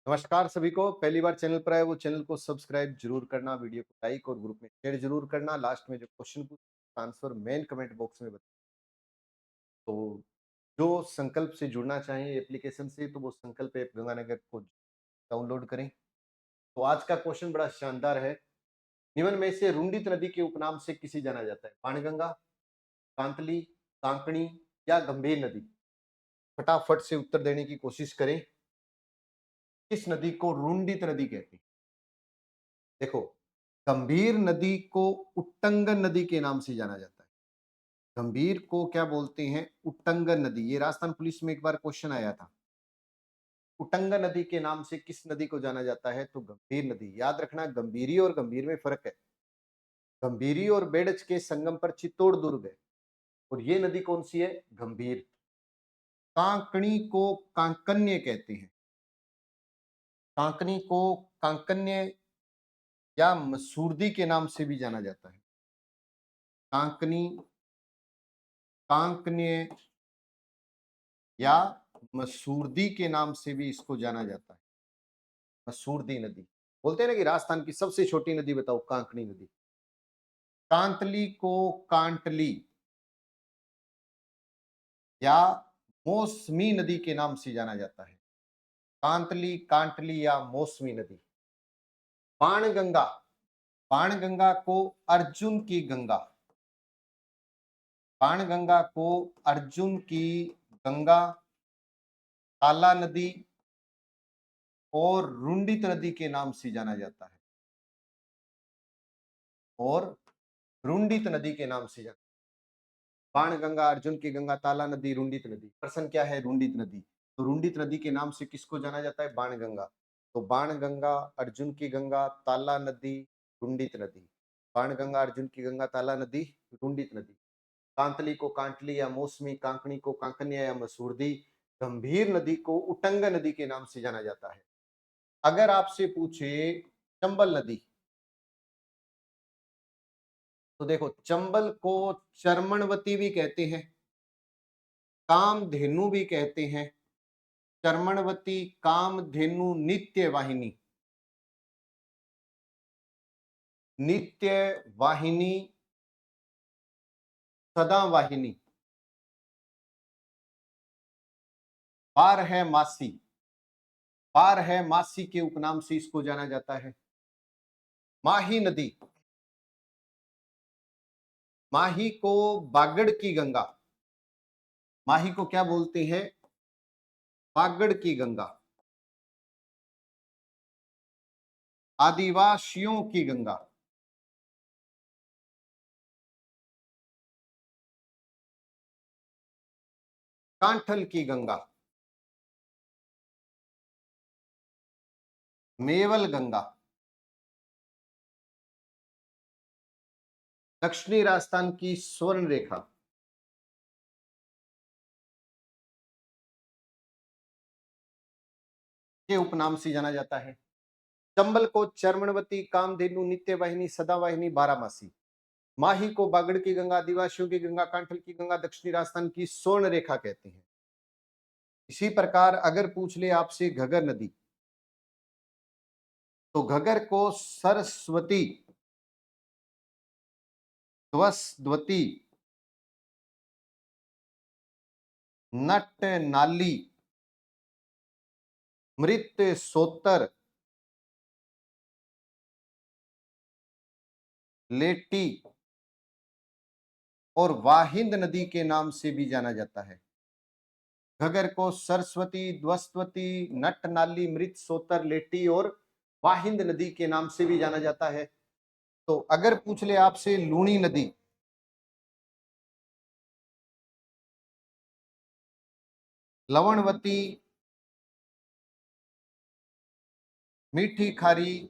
नमस्कार सभी को। पहली बार चैनल पर आए वो चैनल को सब्सक्राइब जरूर करना, वीडियो को लाइक और ग्रुप में शेयर जरूर करना। लास्ट में जो क्वेश्चन पूछा आंसर मेन कमेंट बॉक्स में बता। तो जो संकल्प से जुड़ना चाहें एप्लीकेशन से तो वो संकल्प ऐप गंगानगर को डाउनलोड करें। तो आज का क्वेश्चन बड़ा शानदार है। निम्न में से रुंडित नदी के उपनाम से किसे जाना जाता है? बाणगंगा, कांतली, कांकणी या गंभीर नदी? फटाफट से उत्तर देने की कोशिश करें। किस नदी को रुंडित नदी कहते हैं? देखो, गंभीर नदी को उट्टंगन नदी के नाम से जाना जाता है। गंभीर को क्या बोलते हैं? उट्टंगन नदी। ये राजस्थान पुलिस में एक बार क्वेश्चन आया था। उट्टंगन नदी के नाम से किस नदी को जाना जाता है? तो गंभीर नदी। याद रखना, गंभीरी और गंभीर में फर्क है। गंभीरी और बेडज के संगम पर चित्तौड़ दुर्ग है और ये नदी कौन सी है? गंभीर। कांकणी को कांकन्य कहते हैं। कांकनी को कांकन्य या मसूरदी के नाम से भी जाना जाता है। कांकनी, कांकन्य या मसूरदी के नाम से भी इसको जाना जाता है। मसूरदी नदी। बोलते हैं ना कि राजस्थान की सबसे छोटी नदी बताओ? कांकनी नदी। कांतली को कांटली या मौसमी नदी के नाम से जाना जाता है। कांतली, कांटली या मौसमी नदी। बाणगंगा, बाणगंगा को अर्जुन की गंगा, बाणगंगा को अर्जुन की गंगा, काला नदी और रुंडित नदी के नाम से जाना जाता है। और रुंडित नदी के नाम से जाना। बाणगंगा, अर्जुन की गंगा, ताला नदी, रुंडित नदी। प्रश्न क्या है? रुंडित नदी। तो रुंडित नदी के नाम से किसको जाना जाता है? बाणगंगा। तो बाणगंगा, अर्जुन की गंगा, ताला नदी, रुंडित नदी। बाणगंगा, अर्जुन की गंगा, ताला नदी, रुंडित नदी। कांतली को कांटली या मौसमी, कांकणी को कांकन्या या मसूरदी, गंभीर नदी को उटंग नदी के नाम से जाना जाता है। अगर आपसे पूछे चंबल नदी, तो देखो, चंबल को चर्मणवती भी कहते हैं, कामधेनु भी कहते हैं। चर्मणवती, कामधेनु, नित्य वाहिनी, नित्य वाहिनी, सदा वाहिनी, बार है मासी, बार है मासी के उपनाम से इसको जाना जाता है। माही नदी, माही को बागड़ की गंगा, माही को क्या बोलते हैं? बागड़ की गंगा। आदिवासियों की गंगा, कांठल की गंगा, मेवल गंगा, दक्षिणी राजस्थान की स्वर्ण रेखा के उपनाम से जाना जाता है। चंबल को चर्मणवती, कामधेनु, नित्य वाहिनी, सदा वाहिनी, बारामासी। माही को बागड़ की गंगा, आदिवासियों की गंगा, कांठल की गंगा, दक्षिणी राजस्थान की स्वर्ण रेखा कहते हैं। इसी प्रकार अगर पूछ ले आपसे घगर नदी, तो घगर को सरस्वती, ध्वस्वती, नट नाली, मृत सोतर, लेटी और वाहिंद नदी के नाम से भी जाना जाता है। घगर को सरस्वती, ध्वस्वती, नट नाली, मृत सोतर, लेटी और वाहिंद नदी के नाम से भी जाना जाता है। तो अगर पूछ ले आपसे लूणी नदी, लवणवती, मीठी खारी,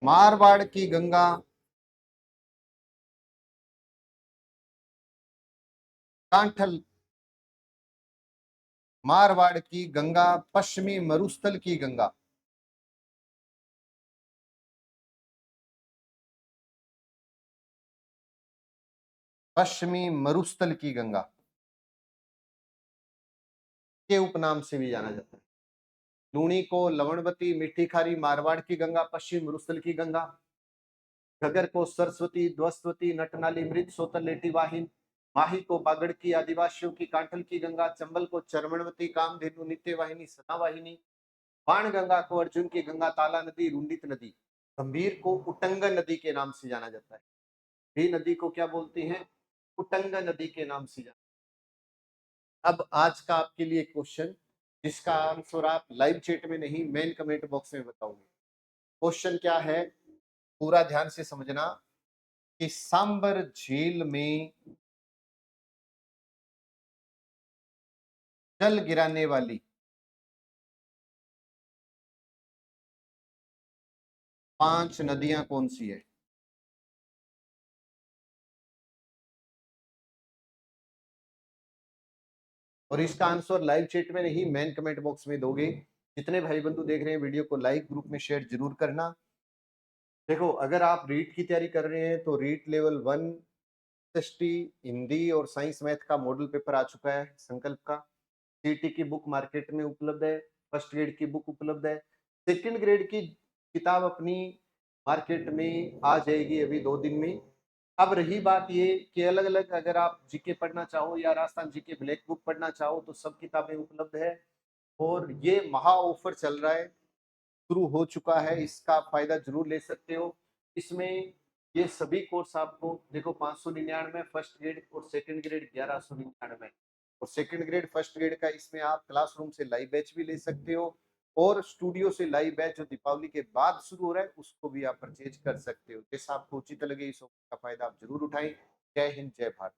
मारवाड़ की गंगा, कांठल, मारवाड़ की गंगा, पश्चिमी मरुस्थल की गंगा। पश्चिमी मरुस्थल की गंगा। के उपनाम से भी जाना जाता है। लूणी को लवणवती, मीठी खारी, मारवाड़ की गंगा, पश्चिम रुस्तल की गंगा। घगर को सरस्वती, ध्वस्तवती, नटनाली, मृत सोतल, लेटी वाहिन। माही को बागड़ की, आदिवासियों की कांठल की गंगा। चंबल को चरमणवती, कामधेनु, नित्य वाहिनी, सना वाहिनी। बाण गंगा को अर्जुन की गंगा, ताला नदी, रुंडित नदी। गंभीर को उटंग नदी के नाम से जाना जाता है। भी नदी को क्या बोलते हैं? उटंग नदी के नाम से जाना। अब आज का आपके लिए क्वेश्चन, जिसका आंसर आप लाइव चैट में नहीं, मेन कमेंट बॉक्स में बताओगे। क्वेश्चन क्या है, पूरा ध्यान से समझना, कि सांबर झील में जल गिराने वाली 5 नदियां कौन सी है? और इसका आंसर लाइव चैट में नहीं, मेन कमेंट बॉक्स में दोगे। जितने भाई बंधु देख रहे हैं वीडियो को लाइक, ग्रुप में शेयर जरूर करना। देखो, अगर आप रीट की तैयारी कर रहे हैं तो रीट लेवल 1 एसएसटी हिंदी और साइंस मैथ का मॉडल पेपर आ चुका है संकल्प का। सीटी की बुक मार्केट में उपलब्ध है, फर्स्ट ग्रेड की बुक उपलब्ध है, सेकंड ग्रेड की किताब अपनी मार्केट में आ जाएगी अभी 2 दिन में। अब रही बात ये कि अलग अलग अगर आप जीके पढ़ना चाहो या राजस्थान जीके ब्लैक बुक पढ़ना चाहो तो सब किताबें उपलब्ध है। और ये महा ऑफर चल रहा है, शुरू हो चुका है, इसका आप फायदा जरूर ले सकते हो। इसमें ये सभी कोर्स आपको देखो 599 फर्स्ट ग्रेड और सेकंड ग्रेड 1199। और सेकंड ग्रेड फर्स्ट ग्रेड का इसमें आप क्लासरूम से लाइव बैच भी ले सकते हो, और स्टूडियो से लाइव बैच जो दीपावली के बाद शुरू हो रहा है उसको भी आप परचेज कर सकते हो। जैसा आपको उचित लगे इस ऑफर का फायदा आप जरूर उठाएं। जय हिंद, जय भारत।